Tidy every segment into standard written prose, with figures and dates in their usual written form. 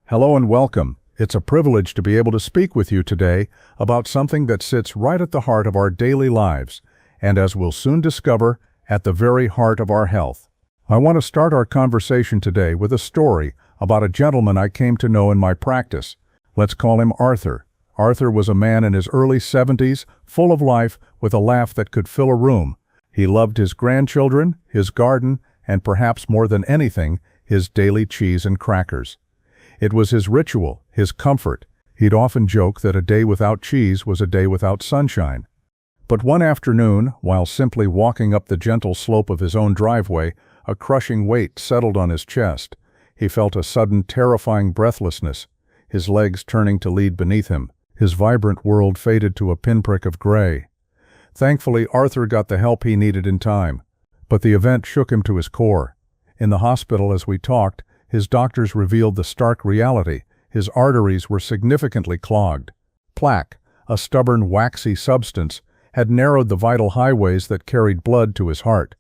Hello and welcome. It's a privilege to be able to speak with you today about something that sits right at the heart of our daily lives, and as we'll soon discover, at the very heart of our health. I want to start our conversation today with a story about a gentleman I came to know in my practice. Let's call him Arthur. Arthur was a man in his early 70s, full of life, with a laugh that could fill a room. He loved his grandchildren, his garden, and perhaps more than anything, his daily cheese and crackers. It was his ritual, his comfort. He'd often joke that a day without cheese was a day without sunshine. But one afternoon, while simply walking up the gentle slope of his own driveway, a crushing weight settled on his chest. He felt a sudden, terrifying breathlessness, his legs turning to lead beneath him. His vibrant world faded to a pinprick of gray. Thankfully, Arthur got the help he needed in time. But the event shook him to his core. In the hospital as we talked, his doctors revealed the stark reality. His arteries were significantly clogged. Plaque, a stubborn, waxy substance, had narrowed the vital highways that carried blood to his heart.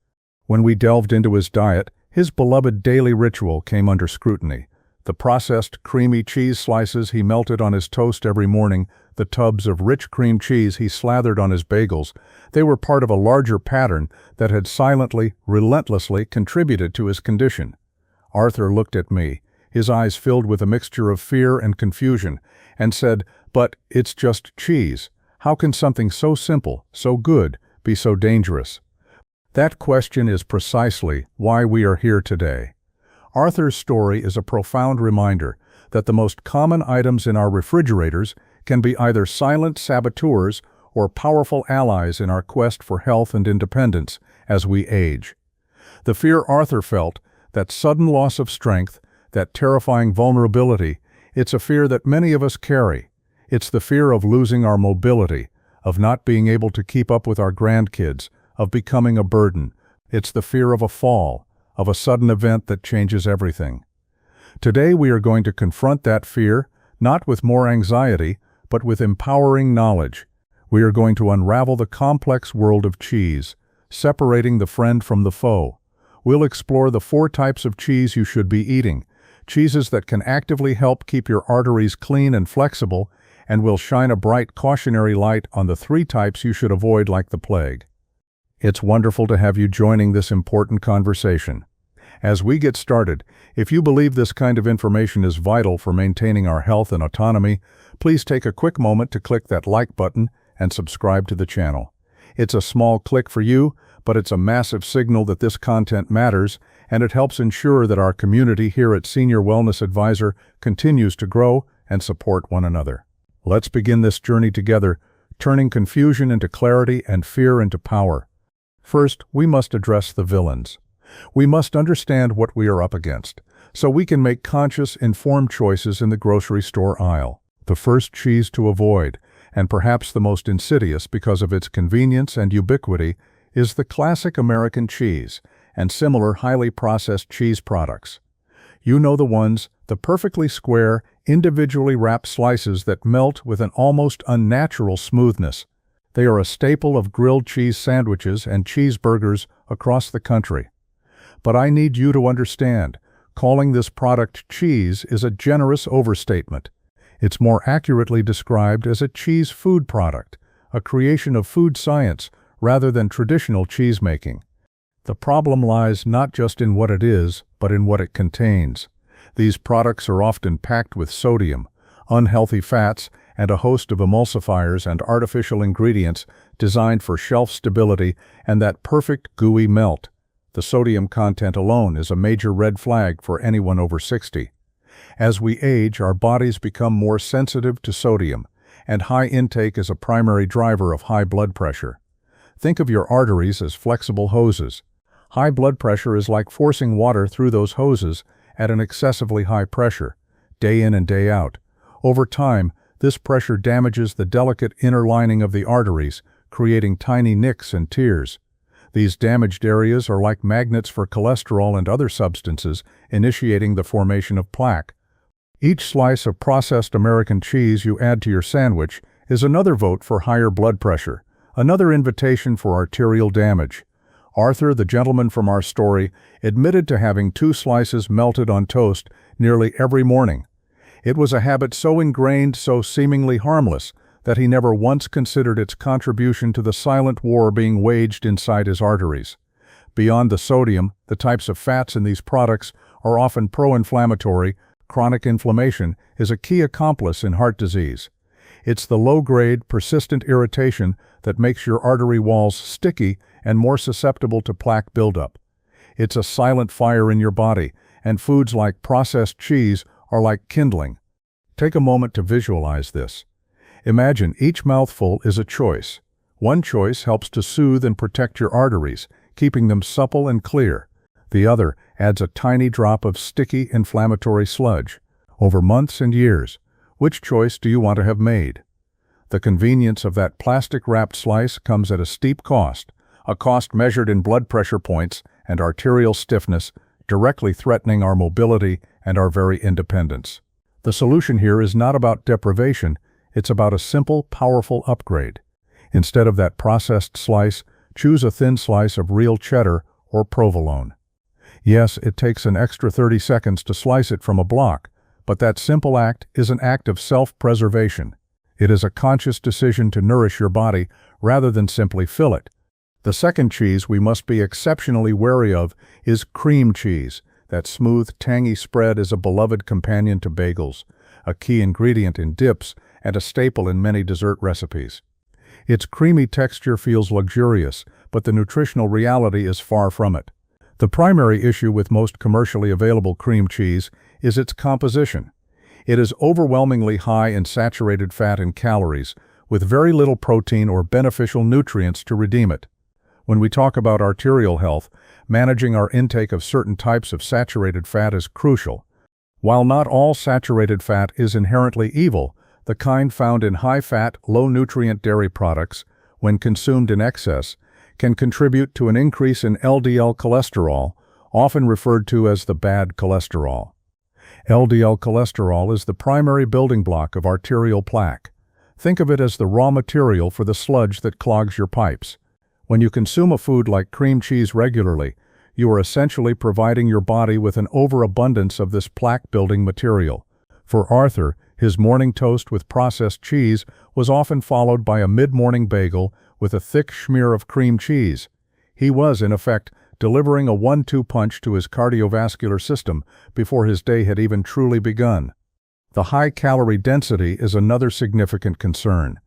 When we delved into his diet, his beloved daily ritual came under scrutiny. The processed, creamy cheese slices he melted on his toast every morning, the tubs of rich cream cheese he slathered on his bagels, they were part of a larger pattern that had silently, relentlessly contributed to his condition. Arthur looked at me, his eyes filled with a mixture of fear and confusion, and said, "But it's just cheese. How can something so simple, so good, be so dangerous?" That question is precisely why we are here today. Arthur's story is a profound reminder that the most common items in our refrigerators can be either silent saboteurs or powerful allies in our quest for health and independence as we age. The fear Arthur felt, that sudden loss of strength, that terrifying vulnerability, it's a fear that many of us carry. It's the fear of losing our mobility, of not being able to keep up with our grandkids, of becoming a burden. It's the fear of a fall, of a sudden event that changes everything. Today we are going to confront that fear, not with more anxiety, but with empowering knowledge. We are going to unravel the complex world of cheese, separating the friend from the foe. We'll explore the 4 types of cheese you should be eating, cheeses that can actively help keep your arteries clean and flexible, and we'll shine a bright cautionary light on the 3 types you should avoid like the plague. It's wonderful to have you joining this important conversation. As we get started, if you believe this kind of information is vital for maintaining our health and autonomy, please take a quick moment to click that like button and subscribe to the channel. It's a small click for you, but it's a massive signal that this content matters, and it helps ensure that our community here at Senior Wellness Advisor continues to grow and support one another. Let's begin this journey together, turning confusion into clarity and fear into power. First, we must address the villains. We must understand what we are up against, so we can make conscious, informed choices in the grocery store aisle. The first cheese to avoid, and perhaps the most insidious because of its convenience and ubiquity, is the classic American cheese and similar highly processed cheese products. You know the ones, the perfectly square, individually wrapped slices that melt with an almost unnatural smoothness. They are a staple of grilled cheese sandwiches and cheeseburgers across the country. But I need you to understand, calling this product cheese is a generous overstatement. It's more accurately described as a cheese food product, a creation of food science rather than traditional cheese making. The problem lies not just in what it is, but in what it contains. These products are often packed with sodium, unhealthy fats, and a host of emulsifiers and artificial ingredients designed for shelf stability and that perfect gooey melt. The sodium content alone is a major red flag for anyone over 60. As we age, our bodies become more sensitive to sodium, and high intake is a primary driver of high blood pressure. Think of your arteries as flexible hoses. High blood pressure is like forcing water through those hoses at an excessively high pressure, day in and day out. Over time, this pressure damages the delicate inner lining of the arteries, creating tiny nicks and tears. These damaged areas are like magnets for cholesterol and other substances, initiating the formation of plaque. Each slice of processed American cheese you add to your sandwich is another vote for higher blood pressure, another invitation for arterial damage. Arthur, the gentleman from our story, admitted to having 2 slices melted on toast nearly every morning. It was a habit so ingrained, so seemingly harmless, that he never once considered its contribution to the silent war being waged inside his arteries. Beyond the sodium, the types of fats in these products are often pro-inflammatory. Chronic inflammation is a key accomplice in heart disease. It's the low-grade, persistent irritation that makes your artery walls sticky and more susceptible to plaque buildup. It's a silent fire in your body, and foods like processed cheese are like kindling. Take a moment to visualize this. Imagine each mouthful is a choice. One choice helps to soothe and protect your arteries, keeping them supple and clear. The other adds a tiny drop of sticky, inflammatory sludge. Over months and years, which choice do you want to have made? The convenience of that plastic-wrapped slice comes at a steep cost, a cost measured in blood pressure points and arterial stiffness, directly threatening our mobility and our very independence. The solution here is not about deprivation, it's about a simple, powerful upgrade. Instead of that processed slice, choose a thin slice of real cheddar or provolone. Yes, it takes an extra 30 seconds to slice it from a block, but that simple act is an act of self-preservation. It is a conscious decision to nourish your body rather than simply fill it. The second cheese we must be exceptionally wary of is cream cheese. That smooth, tangy spread is a beloved companion to bagels, a key ingredient in dips, and a staple in many dessert recipes. Its creamy texture feels luxurious, but the nutritional reality is far from it. The primary issue with most commercially available cream cheese is its composition. It is overwhelmingly high in saturated fat and calories, with very little protein or beneficial nutrients to redeem it. When we talk about arterial health, managing our intake of certain types of saturated fat is crucial. While not all saturated fat is inherently evil, the kind found in high-fat, low-nutrient dairy products, when consumed in excess, can contribute to an increase in LDL cholesterol, often referred to as the bad cholesterol. LDL cholesterol is the primary building block of arterial plaque. Think of it as the raw material for the sludge that clogs your pipes. When you consume a food like cream cheese regularly, you are essentially providing your body with an overabundance of this plaque-building material. For Arthur, his morning toast with processed cheese was often followed by a mid-morning bagel with a thick smear of cream cheese. He was, in effect, delivering a 1-2 punch to his cardiovascular system before his day had even truly begun. The high-calorie density is another significant concern.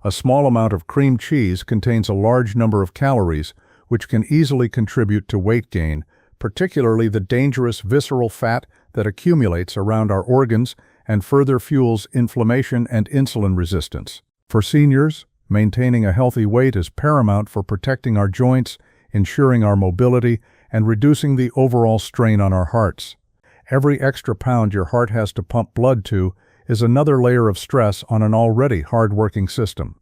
A small amount of cream cheese contains a large number of calories, which can easily contribute to weight gain, particularly the dangerous visceral fat that accumulates around our organs and further fuels inflammation and insulin resistance. For seniors, maintaining a healthy weight is paramount for protecting our joints, ensuring our mobility, and reducing the overall strain on our hearts. Every extra pound your heart has to pump blood to is another layer of stress on an already hard-working system.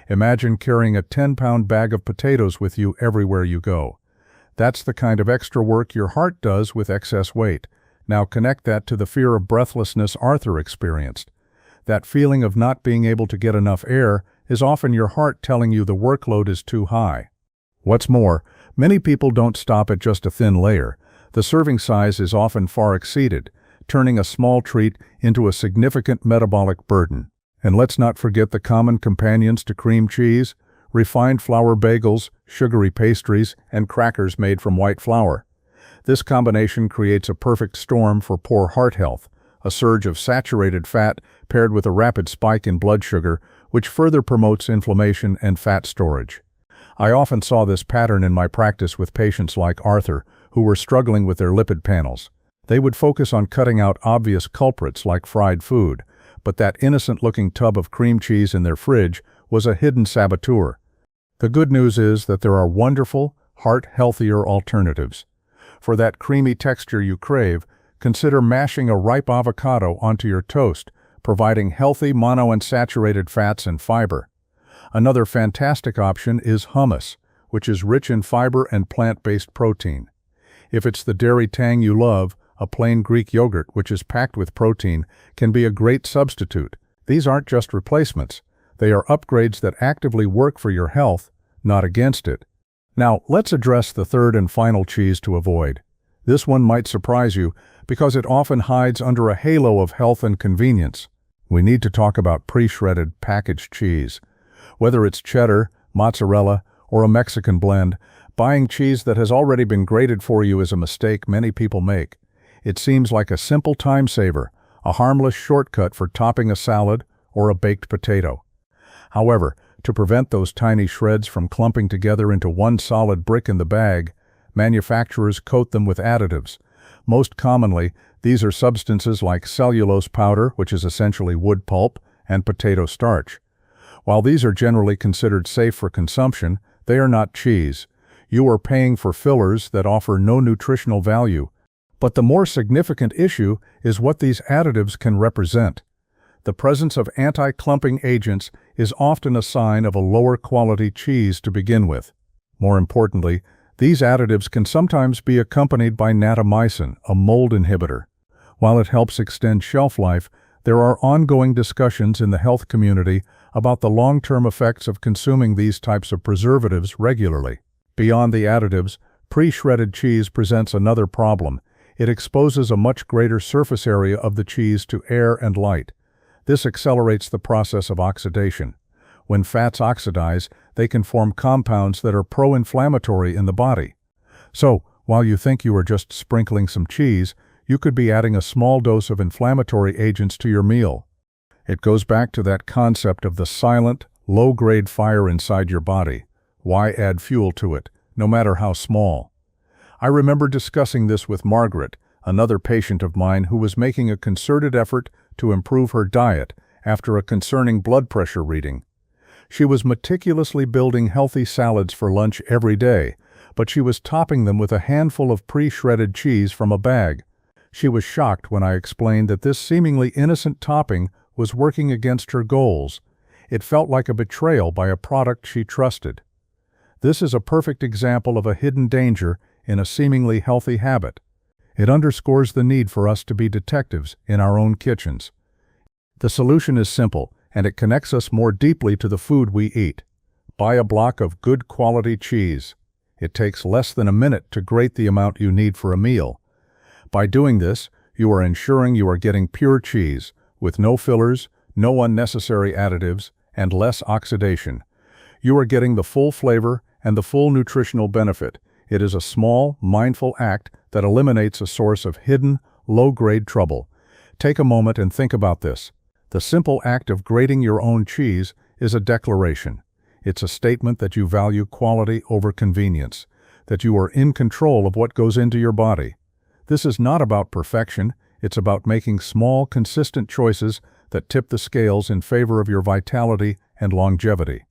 Imagine carrying a 10-pound bag of potatoes with you everywhere you go. That's the kind of extra work your heart does with excess weight. Now connect that to the fear of breathlessness Arthur experienced. That feeling of not being able to get enough air is often your heart telling you the workload is too high. What's more, many people don't stop at just a thin layer. The serving size is often far exceeded, turning a small treat into a significant metabolic burden. And let's not forget the common companions to cream cheese: refined flour bagels, sugary pastries, and crackers made from white flour. This combination creates a perfect storm for poor heart health, a surge of saturated fat paired with a rapid spike in blood sugar, which further promotes inflammation and fat storage. I often saw this pattern in my practice with patients like Arthur, who were struggling with their lipid panels. They would focus on cutting out obvious culprits like fried food, but that innocent-looking tub of cream cheese in their fridge was a hidden saboteur. The good news is that there are wonderful, heart-healthier alternatives. For that creamy texture you crave, consider mashing a ripe avocado onto your toast, providing healthy monounsaturated fats and fiber. Another fantastic option is hummus, which is rich in fiber and plant-based protein. If it's the dairy tang you love, a plain Greek yogurt, which is packed with protein, can be a great substitute. These aren't just replacements. They are upgrades that actively work for your health, not against it. Now, let's address the third and final cheese to avoid. This one might surprise you, because it often hides under a halo of health and convenience. We need to talk about pre-shredded packaged cheese. Whether it's cheddar, mozzarella, or a Mexican blend, buying cheese that has already been grated for you is a mistake many people make. It seems like a simple time saver, a harmless shortcut for topping a salad or a baked potato. However, to prevent those tiny shreds from clumping together into one solid brick in the bag, manufacturers coat them with additives. Most commonly, these are substances like cellulose powder, which is essentially wood pulp, and potato starch. While these are generally considered safe for consumption, they are not cheese. You are paying for fillers that offer no nutritional value. But the more significant issue is what these additives can represent. The presence of anti-clumping agents is often a sign of a lower quality cheese to begin with. More importantly, these additives can sometimes be accompanied by natamycin, a mold inhibitor. While it helps extend shelf life, there are ongoing discussions in the health community about the long-term effects of consuming these types of preservatives regularly. Beyond the additives, pre-shredded cheese presents another problem. It exposes a much greater surface area of the cheese to air and light. This accelerates the process of oxidation. When fats oxidize, they can form compounds that are pro-inflammatory in the body. So, while you think you are just sprinkling some cheese, you could be adding a small dose of inflammatory agents to your meal. It goes back to that concept of the silent, low-grade fire inside your body. Why add fuel to it, no matter how small? I remember discussing this with Margaret, another patient of mine who was making a concerted effort to improve her diet after a concerning blood pressure reading. She was meticulously building healthy salads for lunch every day, but she was topping them with a handful of pre-shredded cheese from a bag. She was shocked when I explained that this seemingly innocent topping was working against her goals. It felt like a betrayal by a product she trusted. This is a perfect example of a hidden danger in a seemingly healthy habit. It underscores the need for us to be detectives in our own kitchens. The solution is simple, and it connects us more deeply to the food we eat. Buy a block of good quality cheese. It takes less than a minute to grate the amount you need for a meal. By doing this, you are ensuring you are getting pure cheese, with no fillers, no unnecessary additives, and less oxidation. You are getting the full flavor and the full nutritional benefit. It is a small, mindful act that eliminates a source of hidden, low-grade trouble. Take a moment and think about this. The simple act of grating your own cheese is a declaration. It's a statement that you value quality over convenience, that you are in control of what goes into your body. This is not about perfection, it's about making small, consistent choices that tip the scales in favor of your vitality and longevity.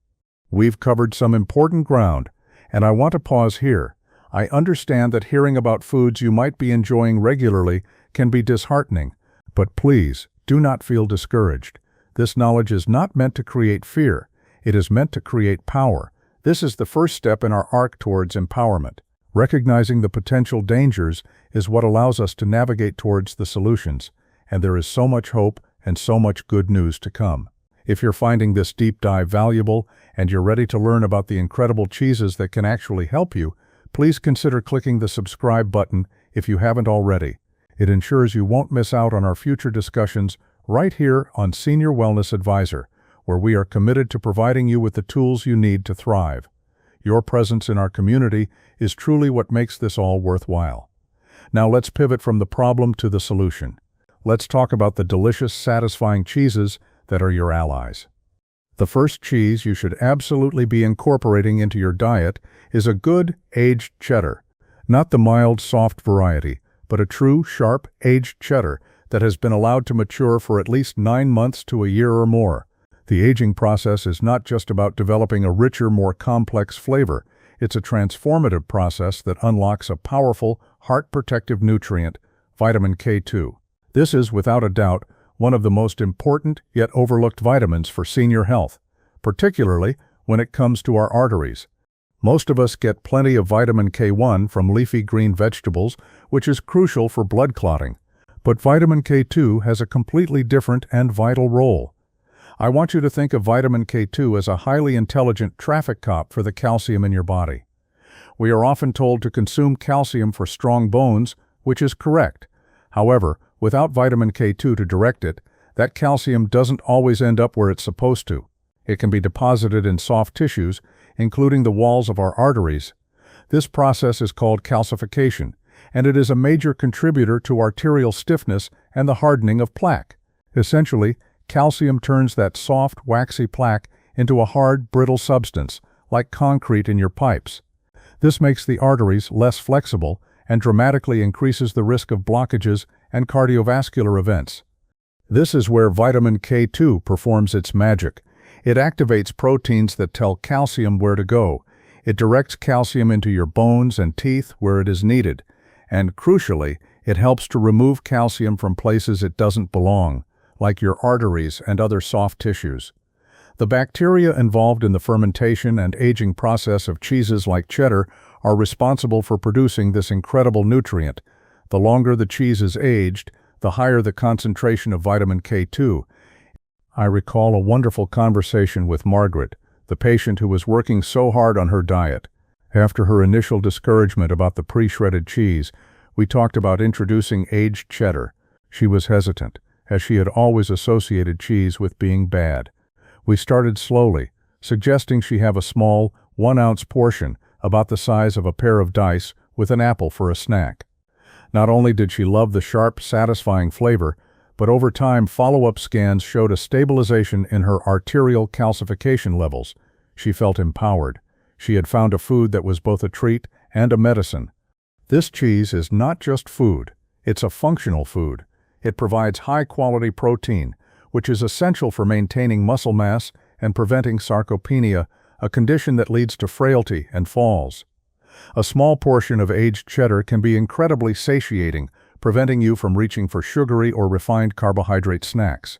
We've covered some important ground, and I want to pause here. I understand that hearing about foods you might be enjoying regularly can be disheartening, but please, do not feel discouraged. This knowledge is not meant to create fear. It is meant to create power. This is the first step in our arc towards empowerment. Recognizing the potential dangers is what allows us to navigate towards the solutions, and there is so much hope and so much good news to come. If you're finding this deep dive valuable and you're ready to learn about the incredible cheeses that can actually help you, please consider clicking the subscribe button if you haven't already. It ensures you won't miss out on our future discussions right here on Senior Wellness Advisor, where we are committed to providing you with the tools you need to thrive. Your presence in our community is truly what makes this all worthwhile. Now let's pivot from the problem to the solution. Let's talk about the delicious, satisfying cheeses that are your allies. The first cheese you should absolutely be incorporating into your diet is a good, aged cheddar. Not the mild, soft variety, but a true, sharp, aged cheddar that has been allowed to mature for at least 9 months to a year or more. The aging process is not just about developing a richer, more complex flavor. It's a transformative process that unlocks a powerful, heart-protective nutrient, vitamin K2. This is, without a doubt, one of the most important yet overlooked vitamins for senior health, particularly when it comes to our arteries. Most of us get plenty of vitamin K1 from leafy green vegetables, which is crucial for blood clotting. But vitamin K2 has a completely different and vital role. I want you to think of vitamin K2 as a highly intelligent traffic cop for the calcium in your body. We are often told to consume calcium for strong bones, which is correct. However, without vitamin K2 to direct it, that calcium doesn't always end up where it's supposed to. It can be deposited in soft tissues, including the walls of our arteries. This process is called calcification, and it is a major contributor to arterial stiffness and the hardening of plaque. Essentially, calcium turns that soft, waxy plaque into a hard, brittle substance, like concrete in your pipes. This makes the arteries less flexible and dramatically increases the risk of blockages and cardiovascular events. This is where vitamin K2 performs its magic. It activates proteins that tell calcium where to go. It directs calcium into your bones and teeth where it is needed. And crucially, it helps to remove calcium from places it doesn't belong, like your arteries and other soft tissues. The bacteria involved in the fermentation and aging process of cheeses like cheddar are responsible for producing this incredible nutrient. The longer the cheese is aged, the higher the concentration of vitamin K2. I recall a wonderful conversation with Margaret, the patient who was working so hard on her diet. After her initial discouragement about the pre-shredded cheese, we talked about introducing aged cheddar. She was hesitant, as she had always associated cheese with being bad. We started slowly, suggesting she have a small, 1-ounce portion, about the size of a pair of dice, with an apple for a snack. Not only did she love the sharp, satisfying flavor, but over time follow-up scans showed a stabilization in her arterial calcification levels. She felt empowered. She had found a food that was both a treat and a medicine. This cheese is not just food, it's a functional food. It provides high-quality protein, which is essential for maintaining muscle mass and preventing sarcopenia, a condition that leads to frailty and falls. A small portion of aged cheddar can be incredibly satiating, preventing you from reaching for sugary or refined carbohydrate snacks.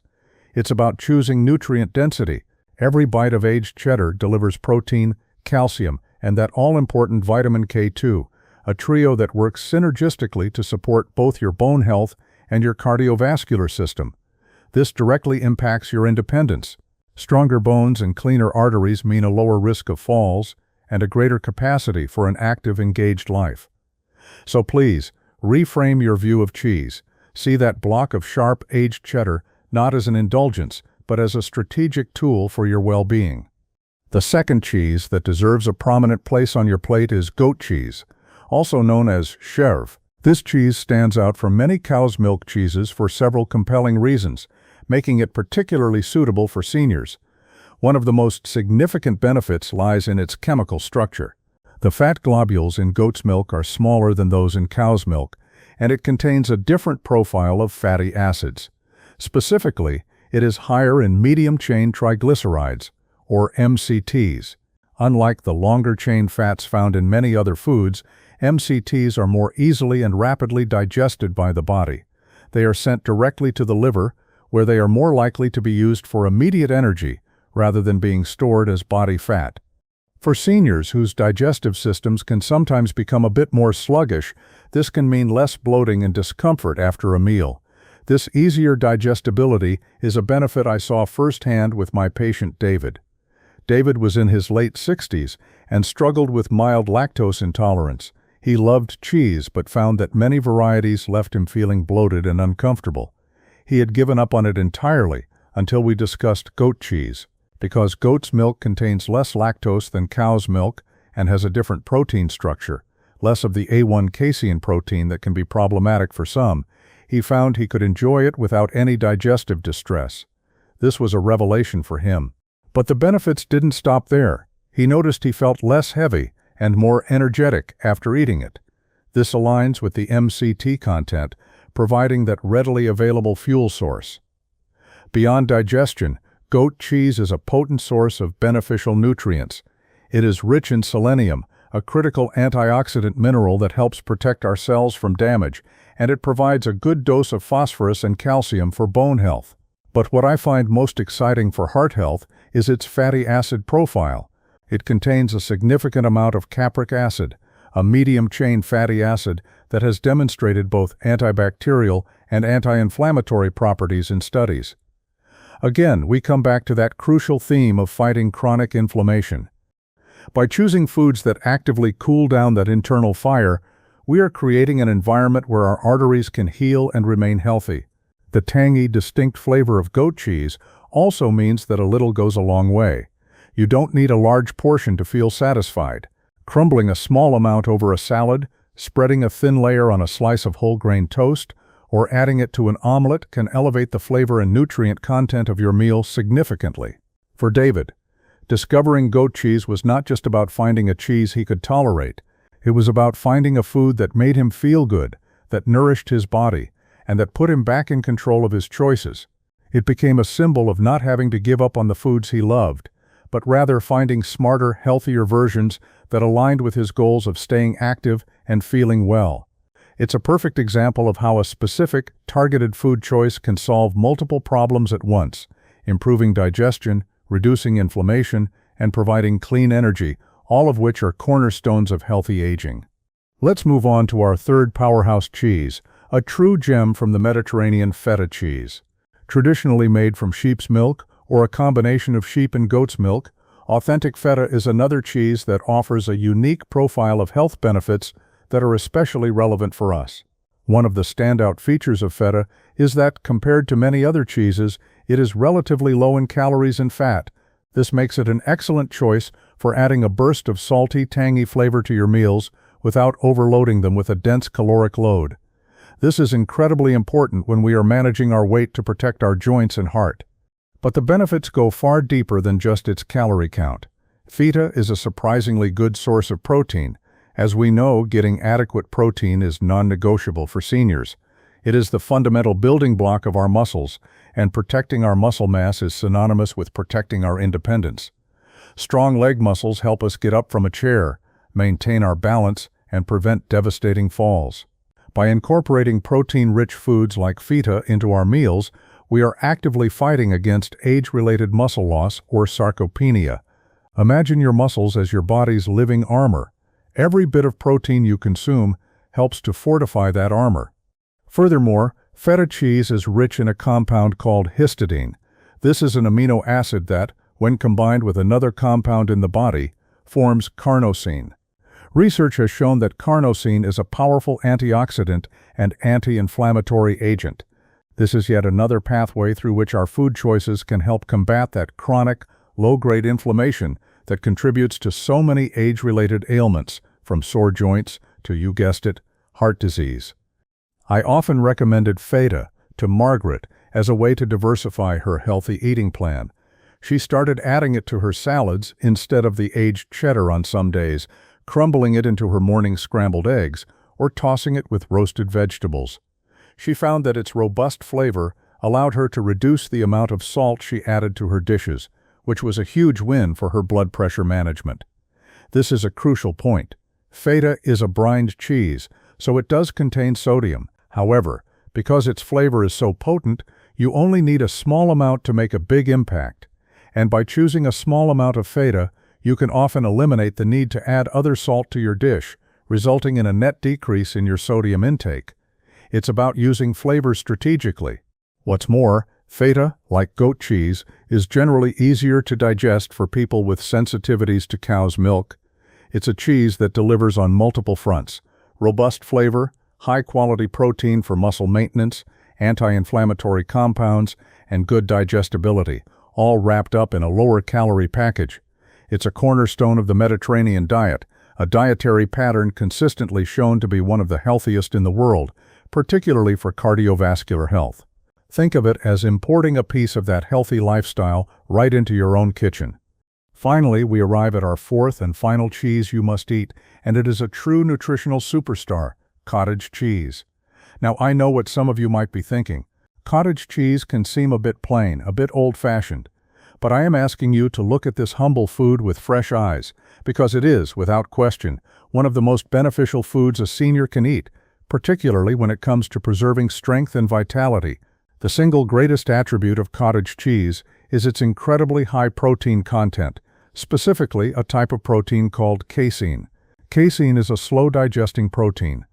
It's about choosing nutrient density. Every bite of aged cheddar delivers protein, calcium, and that all-important vitamin K2, a trio that works synergistically to support both your bone health and your cardiovascular system. This directly impacts your independence. Stronger bones and cleaner arteries mean a lower risk of falls and a greater capacity for an active, engaged life. So please, reframe your view of cheese. See that block of sharp, aged cheddar not as an indulgence, but as a strategic tool for your well-being. The second cheese that deserves a prominent place on your plate is goat cheese, also known as Cheddar. This cheese stands out from many cow's milk cheeses for several compelling reasons, making it particularly suitable for seniors. One of the most significant benefits lies in its chemical structure. The fat globules in goat's milk are smaller than those in cow's milk, and it contains a different profile of fatty acids. Specifically, it is higher in medium-chain triglycerides, or MCTs. Unlike the longer-chain fats found in many other foods, MCTs are more easily and rapidly digested by the body. They are sent directly to the liver, where they are more likely to be used for immediate energy rather than being stored as body fat. For seniors whose digestive systems can sometimes become a bit more sluggish, this can mean less bloating and discomfort after a meal. This easier digestibility is a benefit I saw firsthand with my patient David. David was in his late 60s and struggled with mild lactose intolerance. He loved cheese but found that many varieties left him feeling bloated and uncomfortable. He had given up on it entirely until we discussed goat cheese. Because goat's milk contains less lactose than cow's milk and has a different protein structure, less of the A1 casein protein that can be problematic for some, he found he could enjoy it without any digestive distress. This was a revelation for him. But the benefits didn't stop there. He noticed he felt less heavy and more energetic after eating it. This aligns with the MCT content, providing that readily available fuel source. Beyond digestion, goat cheese is a potent source of beneficial nutrients. It is rich in selenium, a critical antioxidant mineral that helps protect our cells from damage, and it provides a good dose of phosphorus and calcium for bone health. But what I find most exciting for heart health is its fatty acid profile. It contains a significant amount of capric acid, a medium-chain fatty acid that has demonstrated both antibacterial and anti-inflammatory properties in studies. Again, we come back to that crucial theme of fighting chronic inflammation. By choosing foods that actively cool down that internal fire, We are creating an environment where our arteries can heal and remain healthy. The tangy, distinct flavor of goat cheese also means that a little goes a long way. You don't need a large portion to feel satisfied. Crumbling a small amount over a salad, spreading a thin layer on a slice of whole grain toast, or adding it to an omelet can elevate the flavor and nutrient content of your meal significantly. For David, discovering goat cheese was not just about finding a cheese he could tolerate. It was about finding a food that made him feel good, that nourished his body, and that put him back in control of his choices. It became a symbol of not having to give up on the foods he loved, but rather finding smarter, healthier versions that aligned with his goals of staying active and feeling well. It's a perfect example of how a specific, targeted food choice can solve multiple problems at once, improving digestion, reducing inflammation, and providing clean energy, all of which are cornerstones of healthy aging. Let's move on to our third powerhouse cheese, a true gem from the Mediterranean, Feta cheese. Traditionally made from sheep's milk or a combination of sheep and goat's milk, authentic Feta is another cheese that offers a unique profile of health benefits that are especially relevant for us. One of the standout features of Feta is that, compared to many other cheeses, it is relatively low in calories and fat. This makes it an excellent choice for adding a burst of salty, tangy flavor to your meals without overloading them with a dense caloric load. This is incredibly important when we are managing our weight to protect our joints and heart. But the benefits go far deeper than just its calorie count. Feta is a surprisingly good source of protein. As we know, getting adequate protein is non-negotiable for seniors. It is the fundamental building block of our muscles, and protecting our muscle mass is synonymous with protecting our independence. Strong leg muscles help us get up from a chair, maintain our balance, and prevent devastating falls. By incorporating protein-rich foods like Feta into our meals, we are actively fighting against age-related muscle loss or sarcopenia. Imagine your muscles as your body's living armor. Every bit of protein you consume helps to fortify that armor. Furthermore, Feta cheese is rich in a compound called histidine. This is an amino acid that, when combined with another compound in the body, forms carnosine. Research has shown that carnosine is a powerful antioxidant and anti-inflammatory agent. This is yet another pathway through which our food choices can help combat that chronic, low-grade inflammation that contributes to so many age-related ailments, from sore joints to, you guessed it, heart disease. I often recommended Feta to Margaret as a way to diversify her healthy eating plan. She started adding it to her salads instead of the aged cheddar on some days, crumbling it into her morning scrambled eggs, or tossing it with roasted vegetables. She found that its robust flavor allowed her to reduce the amount of salt she added to her dishes, which was a huge win for her blood pressure management. This is a crucial point. Feta is a brined cheese, so it does contain sodium. However, because its flavor is so potent, you only need a small amount to make a big impact. And by choosing a small amount of Feta, you can often eliminate the need to add other salt to your dish, resulting in a net decrease in your sodium intake. It's about using flavors strategically. What's more, Feta, like goat cheese, is generally easier to digest for people with sensitivities to cow's milk. It's a cheese that delivers on multiple fronts: robust flavor, high-quality protein for muscle maintenance, anti-inflammatory compounds, and good digestibility, all wrapped up in a lower-calorie package. It's a cornerstone of the Mediterranean diet, a dietary pattern consistently shown to be one of the healthiest in the world, particularly for cardiovascular health. Think of it as importing a piece of that healthy lifestyle right into your own kitchen. Finally, we arrive at our fourth and final cheese you must eat, and it is a true nutritional superstar: cottage cheese. Now, I know what some of you might be thinking. Cottage cheese can seem a bit plain, a bit old-fashioned. But I am asking you to look at this humble food with fresh eyes, because it is, without question, one of the most beneficial foods a senior can eat, particularly when it comes to preserving strength and vitality. The single greatest attribute of cottage cheese is its incredibly high protein content, specifically a type of protein called casein. Casein is a slow-digesting protein.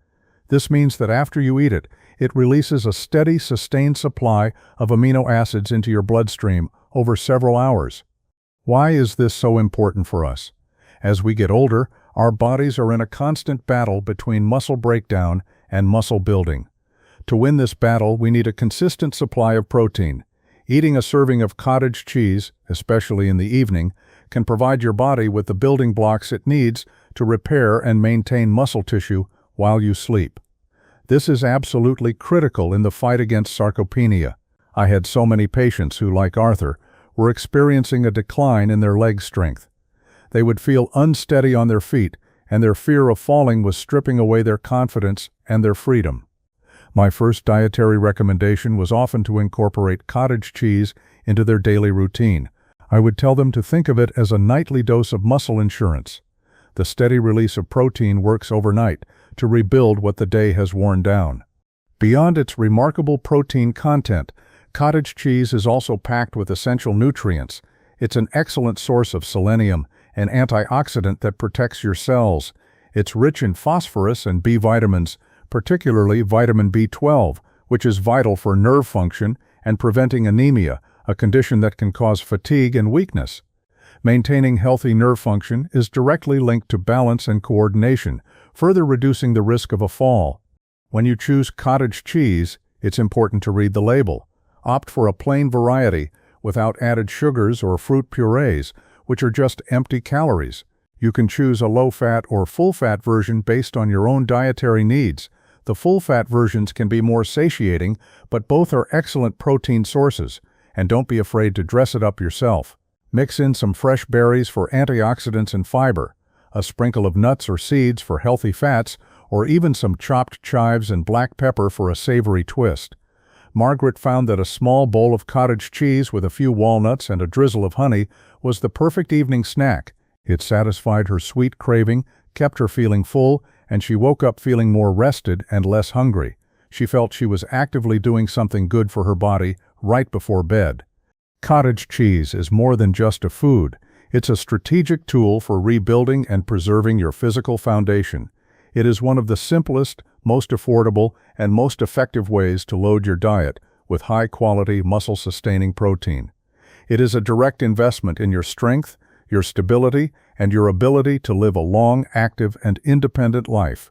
This means that after you eat it, it releases a steady, sustained supply of amino acids into your bloodstream over several hours. Why is this so important for us? As we get older, Our bodies are in a constant battle between muscle breakdown and muscle building. To win this battle, we need a consistent supply of protein. Eating a serving of cottage cheese, especially in the evening, can provide your body with the building blocks it needs to repair and maintain muscle tissue while you sleep. This is absolutely critical in the fight against sarcopenia. I had so many patients who, like Arthur, were experiencing a decline in their leg strength. They would feel unsteady on their feet, and their fear of falling was stripping away their confidence and their freedom. My first dietary recommendation was often to incorporate cottage cheese into their daily routine. I would tell them to think of it as a nightly dose of muscle insurance. The steady release of protein works overnight to rebuild what the day has worn down. Beyond its remarkable protein content, cottage cheese is also packed with essential nutrients. It's an excellent source of selenium, an antioxidant that protects your cells. It's rich in phosphorus and B vitamins, particularly vitamin B12, which is vital for nerve function and preventing anemia, a condition that can cause fatigue and weakness. Maintaining healthy nerve function is directly linked to balance and coordination, further reducing the risk of a fall. When you choose cottage cheese, it's important to read the label. Opt for a plain variety without added sugars or fruit purees, which are just empty calories. You can choose a low-fat or full-fat version based on your own dietary needs. The full-fat versions can be more satiating, but both are excellent protein sources. And don't be afraid to dress it up yourself. Mix in some fresh berries for antioxidants and fiber, a sprinkle of nuts or seeds for healthy fats, or even some chopped chives and black pepper for a savory twist. Margaret found that a small bowl of cottage cheese with a few walnuts and a drizzle of honey was the perfect evening snack. It satisfied her sweet craving, kept her feeling full, and she woke up feeling more rested and less hungry. She felt she was actively doing something good for her body right before bed. Cottage cheese is more than just a food. It's a strategic tool for rebuilding and preserving your physical foundation. It is one of the simplest, most affordable, and most effective ways to load your diet with high-quality, muscle-sustaining protein. It is a direct investment in your strength, your stability, and your ability to live a long, active, and independent life.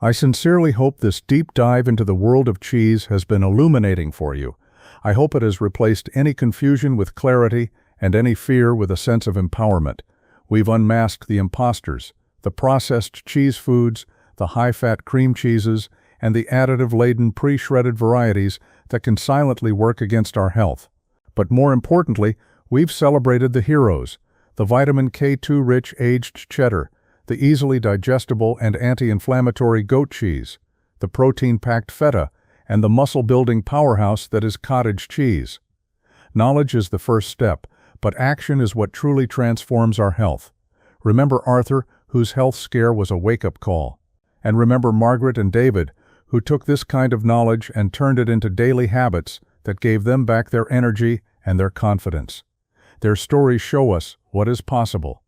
I sincerely hope this deep dive into the world of cheese has been illuminating for you. I hope it has replaced any confusion with clarity and any fear with a sense of empowerment. We've unmasked the imposters, the processed cheese foods, the high-fat cream cheeses, and the additive-laden pre-shredded varieties that can silently work against our health. But more importantly, we've celebrated the heroes, the vitamin K2-rich aged cheddar, the easily digestible and anti-inflammatory goat cheese, the protein-packed feta, and the muscle-building powerhouse that is cottage cheese. Knowledge is the first step, but action is what truly transforms our health. Remember Arthur, whose health scare was a wake-up call. And remember Margaret and David, who took this kind of knowledge and turned it into daily habits that gave them back their energy and their confidence. Their stories show us what is possible.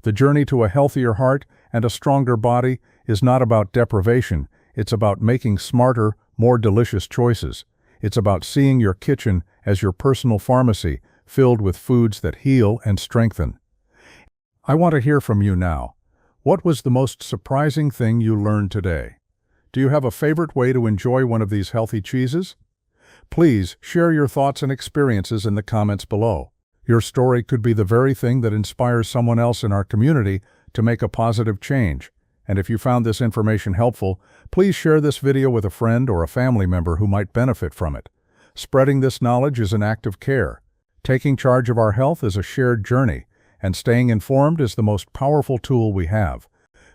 The journey to a healthier heart and a stronger body is not about deprivation. It's about making smarter, more delicious choices. It's about seeing your kitchen as your personal pharmacy, filled with foods that heal and strengthen. I want to hear from you now. What was the most surprising thing you learned today? Do you have a favorite way to enjoy one of these healthy cheeses? Please share your thoughts and experiences in the comments below. Your story could be the very thing that inspires someone else in our community to make a positive change. And if you found this information helpful, please share this video with a friend or a family member who might benefit from it. Spreading this knowledge is an act of care. Taking charge of our health is a shared journey, and staying informed is the most powerful tool we have.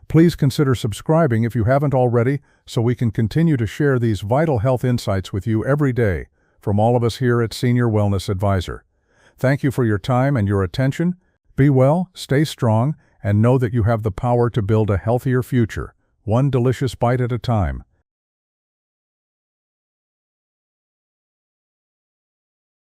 Please consider subscribing if you haven't already, so we can continue to share these vital health insights with you every day, from all of us here at Senior Wellness Advisor. Thank you for your time and your attention. Be well, stay strong, and know that you have the power to build a healthier future, one delicious bite at a time.